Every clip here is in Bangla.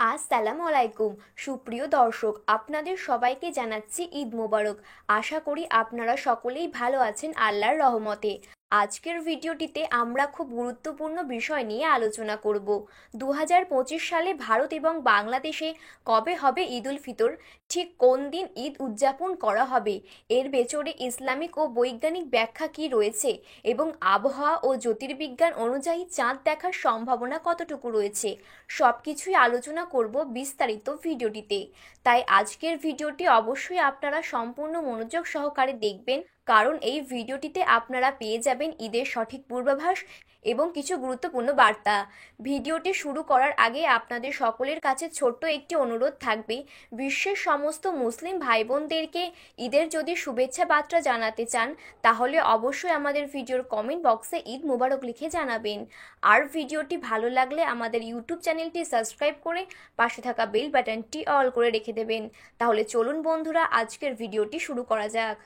আসসালামু আলাইকুম সুপ্রিয় দর্শক, আপনাদের সবাইকে জানাচ্ছি ঈদ মোবারক। আশা করি আপনারা সকলেই ভালো আছেন আল্লাহর রহমতে। আজকের ভিডিওটিতে আমরা খুব গুরুত্বপূর্ণ বিষয় নিয়ে আলোচনা করব। 2025 সালে ভারত এবং বাংলাদেশে কবে হবে ঈদ উল ফিতর, ঠিক কোন দিন ঈদ উদযাপন করা হবে, এর পেছনে ইসলামিক ও বৈজ্ঞানিক ব্যাখ্যা কী রয়েছে এবং আবহাওয়া ও জ্যোতির্বিজ্ঞান অনুযায়ী চাঁদ দেখার সম্ভাবনা কতটুকু রয়েছে, সবকিছুই আলোচনা করব বিস্তারিত ভিডিওটিতে। তাই আজকের ভিডিওটি অবশ্যই আপনারা সম্পূর্ণ মনোযোগ সহকারে দেখবেন, কারণ এই ভিডিওটিতে আপনারা পেয়ে যাবেন ঈদের সঠিক পূর্বাভাস এবং কিছু গুরুত্বপূর্ণ বার্তা। ভিডিওটি শুরু করার আগে আপনাদের সকলের কাছে ছোট্ট একটি অনুরোধ থাকবে, বিশ্বের সমস্ত মুসলিম ভাই বোনদেরকে ঈদের যদি শুভেচ্ছা বার্তা জানাতে চান তাহলে অবশ্যই আমাদের ভিডিওর কমেন্ট বক্সে ঈদ মোবারক লিখে জানাবেন। আর ভিডিওটি ভালো লাগলে আমাদের ইউটিউব চ্যানেলটি সাবস্ক্রাইব করে পাশে থাকা বেল বাটনটি অল করে রেখে দেবেন। তাহলে চলুন বন্ধুরা, আজকের ভিডিওটি শুরু করা যাক।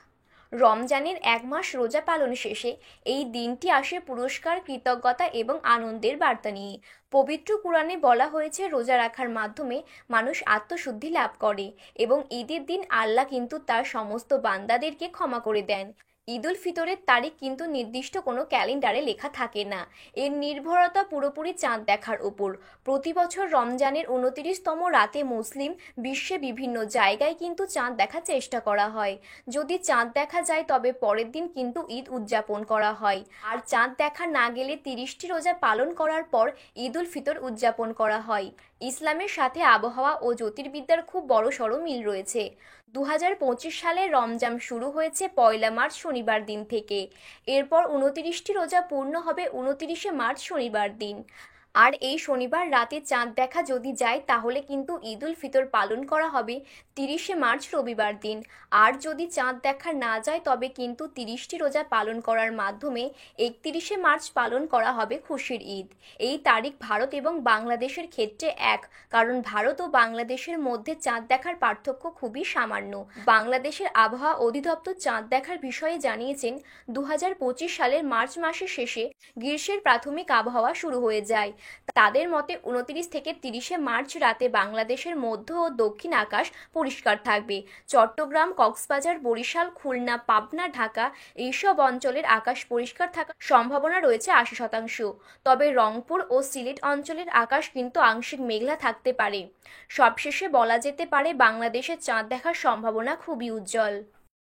রমজানের 1 মাস রোজা পালন শেষে এই দিনটি আসে পুরস্কার, কৃতজ্ঞতা এবং আনন্দের বার্তা নিয়ে। পবিত্র কুরআনে বলা হয়েছে, রোজা রাখার মাধ্যমে মানুষ আত্মশুদ্ধি লাভ করে এবং ঈদের দিন আল্লাহ কিন্তু তার সমস্ত বান্দাদেরকে ক্ষমা করে দেন। ঈদ উল ফিতরের তারিখ কিন্তু নির্দিষ্ট কোনো ক্যালেন্ডারে লেখা থাকে না, এর নির্ভরতা পুরোপুরি চাঁদ দেখার উপর। প্রতি বছর রমজানের 29তম রাতে মুসলিম বিশ্বে বিভিন্ন জায়গায় কিন্তু চাঁদ দেখার চেষ্টা করা হয়। যদি চাঁদ দেখা যায় তবে পরের দিন কিন্তু ঈদ উদযাপন করা হয়, আর চাঁদ দেখা না গেলে 30টি রোজা পালন করার পর ঈদ উল ফিতর উদযাপন করা হয়। ইসলামের সাথে আবহাওয়া ও জ্যোতির্বিদ্যার খুব বড়সড় মিল রয়েছে। 2025 সালে রমজান শুরু হয়েছে 1 মার্চ শনিবার দিন থেকে। এরপর 29টি রোজা পূর্ণ হবে 29শে মার্চ শনিবার দিন। আর এই শনিবার রাতে চাঁদ দেখা যদি যায় তাহলে কিন্তু ঈদ উল ফিতর পালন করা হবে 30শে মার্চ রবিবার দিন। আর যদি চাঁদ দেখা না যায় তবে কিন্তু 30টি রোজা পালন করার মাধ্যমে 31শে মার্চ পালন করা হবে খুশির ঈদ। এই তারিখ ভারত এবং বাংলাদেশের ক্ষেত্রে এক, কারণ ভারত ও বাংলাদেশের মধ্যে চাঁদ দেখার পার্থক্য খুবই সামান্য। বাংলাদেশের আবহাওয়া অধিদপ্তর চাঁদ দেখার বিষয়ে জানিয়েছেন, 2025 সালের মার্চ মাসের শেষে গ্রীষ্মের প্রাথমিক আবহাওয়া শুরু হয়ে যায়। তাদের মতে 29 থেকে 30শে মার্চ রাতে বাংলাদেশের মধ্য ও দক্ষিণ আকাশ পরিষ্কার থাকবে। চট্টগ্রাম, কক্সবাজার, বরিশাল, খুলনা, পাবনা, ঢাকা এইসব অঞ্চলের আকাশ পরিষ্কার থাকার সম্ভাবনা রয়েছে 80%। তবে রংপুর ও সিলেট অঞ্চলের আকাশ কিন্তু আংশিক মেঘলা থাকতে পারে। সবশেষে বলা যেতে পারে বাংলাদেশের চাঁদ দেখার সম্ভাবনা খুবই উজ্জ্বল।